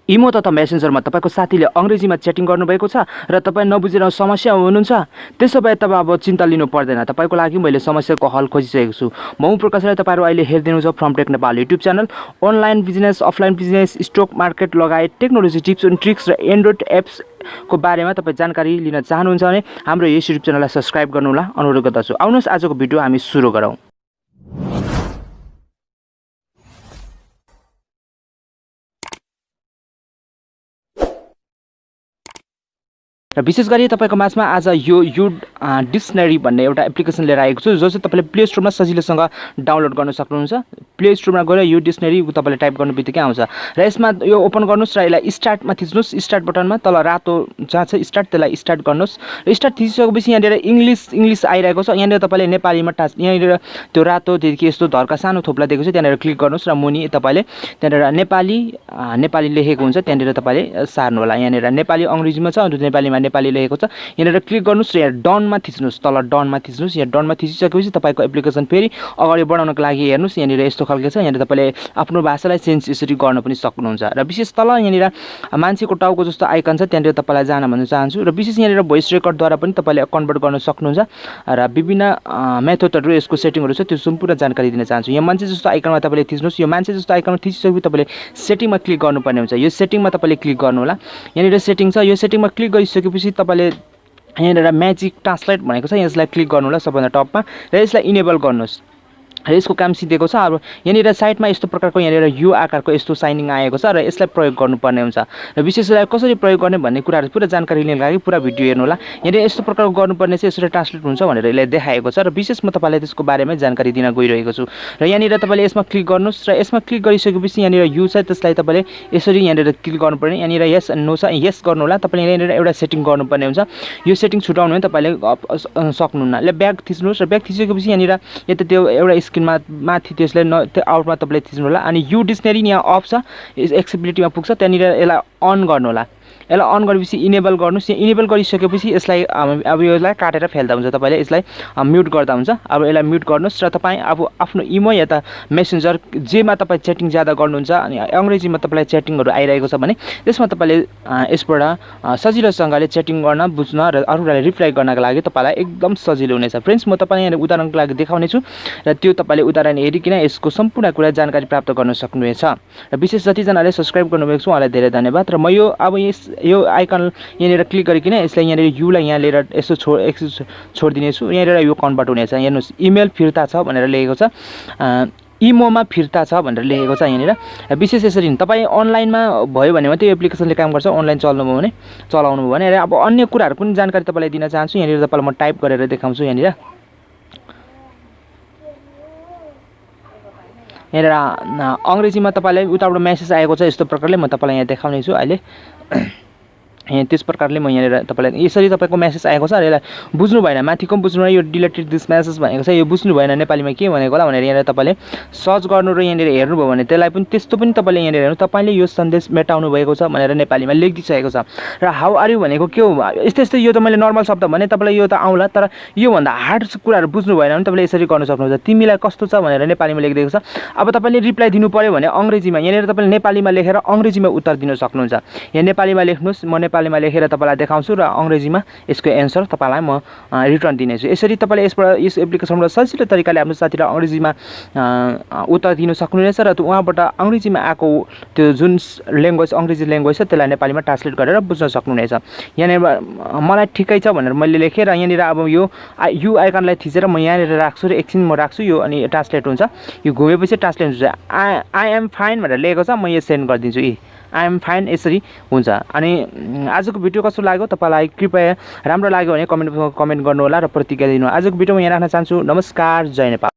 इमो तथा मेसेन्जरमा तपाईको साथीले अंग्रेजीमा च्याटिङ गर्नुभएको छ र तपाई नबुझेर समस्या हुनुहुन्छ, त्यसो भए तपाईं अब चिन्ता लिनु पर्दैन। तपाईको लागि मैले समस्याको हल खोजिसकेको छु। म प्रकाश राई, तपाईहरु अहिले हेर्दै हुनुहुन्छ from tech Nepal YouTube channel. Online business, offline business, stock market लगायत टेक्नोलोजी टिप्स एन्ड ट्रिक्स र एन्ड्रोइड एप्स को बारेमा तपाई जानकारी लिन चाहनुहुन्छ भने हाम्रो यस युट्युब च्यानललाई सब्स्क्राइब गर्नुहोला अनुरोध गर्दछु। आउनुहोस् आजको भिडियो हामी सुरु गरौँ। र विशेष गरी तपाईको माझमा आज यो डिक्सनरी भन्ने एउटा एप्लिकेसन लिएर आएको छु, जो चाहिँ तपाईले प्ले स्टोरमा सजिलोसँग डाउनलोड गर्न सक्नुहुन्छ। प्ले स्टोरमा गएर यो डिक्सनरी तपाईले टाइप गर्नु बित्तिकै आउँछ र यसमा यो ओपन गर्नुस् र यसलाई स्टार्टमा थिच्नुस्। स्टार्ट बटनमा तल रातो जहाँ छ स्टार्ट, त्यसलाई स्टार्ट गर्नुस् र स्टार्ट थिचिसकेपछि यहाँनिर इंग्लिश आइरहेको छ। यहाँनिर तपाईले नेपालीमा यहाँनिर त्यो रातो देखि यस्तो धर्का सानो थोप्ला दिएको छ, त्यहाँनिर क्लिक गर्नुस् र मुनि तपाईले त्यहाँनिर नेपाली लेखेको हुन्छ, त्यहाँनिर तपाईले सार्नु होला। यहाँनिर नेपाली अंग्रेजीमा छ, नेपालीमा नेपाली लेखेको छ। यहाँनिर क्लिक गर्नुस् र यहाँ डनमा थिच्नुस्, तल डनमा थिच्नुस्। यहाँ डनमा थिचिसकेपछि तपाईको एप्लिकेसन फेरि अगाडि बढाउनको लागि हेर्नुस्, यहाँनिर यस्तो खालको छ। यहाँनिर तपाईले आफ्नो भाषालाई चेन्ज यसरी गर्न पनि सक्नुहुन्छ। र विशेष तल यहाँनिर मान्छेको टाउको जस्तो आइकन छ, त्यहाँनिर तपाईलाई जान भन्न चाहन्छु। र विशेष यहाँनिर भोइस रेकर्डद्वारा पनि तपाईले कन्भर्ट गर्न सक्नुहुन्छ र विभिन्न मेथडहरु यसको सेटिङहरु छ, त्यो सम्पूर्ण जानकारी दिन चाहन्छु। यहाँ मान्छे जस्तो आइकनमा तपाईले थिच्नुस्। यो मान्छे जस्तो आइकनमा थिचिसकेपछि तपाईले सेटिङमा क्लिक गर्नुपर्ने हुन्छ। यो सेटिङमा तपाईले क्लिक गर्नु होला। यहाँनिर सेटिङ छ, यो सेटिङमा क्लिक गरिसकेपछि तपाईले यहाँनिर म्याजिक ट्रान्सलेट भनेको छ, यसलाई क्लिक गर्नु होला सबभन्दा टपमा र यसलाई इनेबल गर्नुस्। र यसको काम सिधेको छ। अब यहाँनिर साइडमा यस्तो प्रकारको यहाँनिर यु आकारको यस्तो साइनिङ आएको छ र यसलाई प्रयोग गर्नुपर्ने हुन्छ। र विशेष यसलाई कसरी प्रयोग गर्ने भन्ने कुराहरु पुरा जानकारी लिनको लागि पुरा भिडियो हेर्नु होला। यहाँनिर यस्तो प्रकारको गर्नुपर्ने चाहिँ यसरी ट्रान्सलेट हुन्छ भनेर यसले देखाएको छ र विशेष म तपाईलाई त्यसको बारेमा जानकारी दिन गइरहेको छु। र यहाँनिर तपाईले यसमा क्लिक गर्नुस् र यसमा क्लिक गरिसकेपछि यहाँनिर यु छ, त्यसलाई तपाईले यसरी यहाँनिर क्लिक गर्नुपर्ने। यहाँनिर यस नो छ, यस गर्नु होला। तपाईले यहाँनिर एउटा सेटिङ गर्नुपर्ने हुन्छ। यो सेटिङ छुटाउनु भने तपाईले सक्नुहुन्न। ल ब्याक थिच्नुस् र ब्याक थिचिसकेपछि यहाँनिर यता त्यो एउटा स्क्रिनमा माथि त्यसले आउटमा तपाईले थिच्नु होला। अनि यु डिक्सनरी यहाँ अफ छ, एक्सेसिबिलिटीमा पुग्छ, त्यहाँनिर यसलाई अन गर्नु होला। यसलाई अन गरेपछि इनेबल गर्नुस्। यहाँ इनेबल गरिसकेपछि यसलाई अब यसलाई काटेर फ्याल्दा हुन्छ, तपाईले यसलाई म्युट गर्दा हुन्छ। अब यसलाई म्युट गर्नुस् र तपाई अब आफ्नो इमो या त मेसेन्जर जेमा तपाई च्याटिङ ज्यादा गर्नुहुन्छ अनि अंग्रेजीमा तपाईलाई च्याटिङहरु आइरहेको छ भने त्यसमा तपाईले यसबाट सजिलोसँगले च्याटिङ गर्न, बुझ्न र अरूलाई रिप्लाई गर्नका लागि तपाईलाई एकदम सजिलो हुनेछ। फ्रेन्ड्स, म तपाईलाई यहाँ उदाहरणको लागि देखाउने छु र त्यो तपाईले उदाहरण हेरिकिन यसको सम्पूर्ण कुरा जानकारी प्राप्त गर्न सक्नुहुनेछ। र विशेष जति जनाले सब्स्क्राइब गर्नुभएको छ उहाँलाई धेरै धन्यवाद। र म यो आइकन यहाँनिर क्लिक गरिकिन यसलाई यहाँनिर युलाई यहाँ लिएर यसो छोडिदिनेछु। यहाँनिर यो कन्भर्ट हुनेछ। हेर्नुस्, इमेल फिर्ता छ भनेर लेखेको छ, इमोमा फिर्ता छ भनेर लेखेको छ यहाँनिर। विशेष यसरी तपाईँ अनलाइनमा भयो भने मात्रै यो एप्लिकेसनले काम गर्छ। अनलाइन चलाउनु भयो भने र अब अन्य कुराहरू पनि जानकारी तपाईँलाई दिन चाहन्छु। यहाँनिर तपाईँलाई म टाइप गरेर देखाउँछु। यहाँनिर अंग्रेजीमा तपाईलाई उताबाट मेसेज आएको छ, यस्तो प्रकारले म तपाईलाई यहाँ देखाउने छु अहिले। त्यस प्रकारले म यहाँनिर तपाईलाई यसरी तपाईको मेसेज आएको छ र यसलाई बुझ्नु भएन, माथिको बुझ्नु भएन, यो डिलिटेड दिस मेसेज भनेको छ, यो बुझ्नु भएन नेपालीमा के भनेको होला भनेर यहाँनिर तपाईले सर्च गर्नु र यहाँनिर हेर्नु भयो भने त्यसलाई पनि त्यस्तो पनि तपाईले यहाँनिर हेर्नु, तपाईले यो सन्देश मेटाउनु भएको छ भनेर नेपालीमा लेखिदिएको छ। र हाउ आर यु भनेको के हो, यस्तै यो त मैले नर्मल शब्द भने तपाईलाई यो त आउला, तर यो भन्दा हार्ड कुराहरू बुझ्नु भएन भने तपाईले यसरी गर्न सक्नुहुन्छ। तिमीलाई कस्तो छ भनेर नेपालीमा लेखिदिएको छ। अब तपाईले रिप्लाई दिनु पर्यो भने अंग्रेजीमा यहाँनिर तपाईले नेपालीमा लेखेर अंग्रेजीमा उत्तर दिन सक्नुहुन्छ। यहाँ नेपालीमा लेख्नुस्, म नेपालीमा लेखेर तपाईलाई देखाउँछु र अंग्रेजीमा यसको एन्सर तपाईलाई म रिटर्न दिनेछु। यसरी तपाईले यस एप्लिकेसनबाट सजिलो तरिकाले आफ्नो साथीलाई अंग्रेजीमा उत्तर दिन सक्नुहुनेछ र उहाँबाट अंग्रेजीमा आएको त्यो जुन ल्याङ्ग्वेज अंग्रेजी ल्याङ्ग्वेज छ त्यसलाई नेपालीमा ट्रान्सलेट गरेर बुझ्न सक्नुहुनेछ। यहाँनिर मलाई ठिकै छ भनेर मैले लेखेर यहाँनिर अब यो आइकनलाई थिचेर म यहाँनिर राख्छु र एकछिन म राख्छु, यो अनि ट्रान्सलेट हुन्छ। यो घुमेपछि ट्रान्सलेट हुन्छ। आई एम फाइन भनेर लेखेको छ, म यो सेन्ड गरिदिन्छु। आई एम फाइन यसरी हुन्छ। अनि आजको भिडियो कस्तो लाग्यो तपाईलाई कृपया राम्रो लाग्यो भने कमेन्ट गर्नु होला र प्रतिक्रिया दिनु। आजको भिडियोमा यहाँ राख्न चाहन्छु। नमस्कार, जय नेपाल।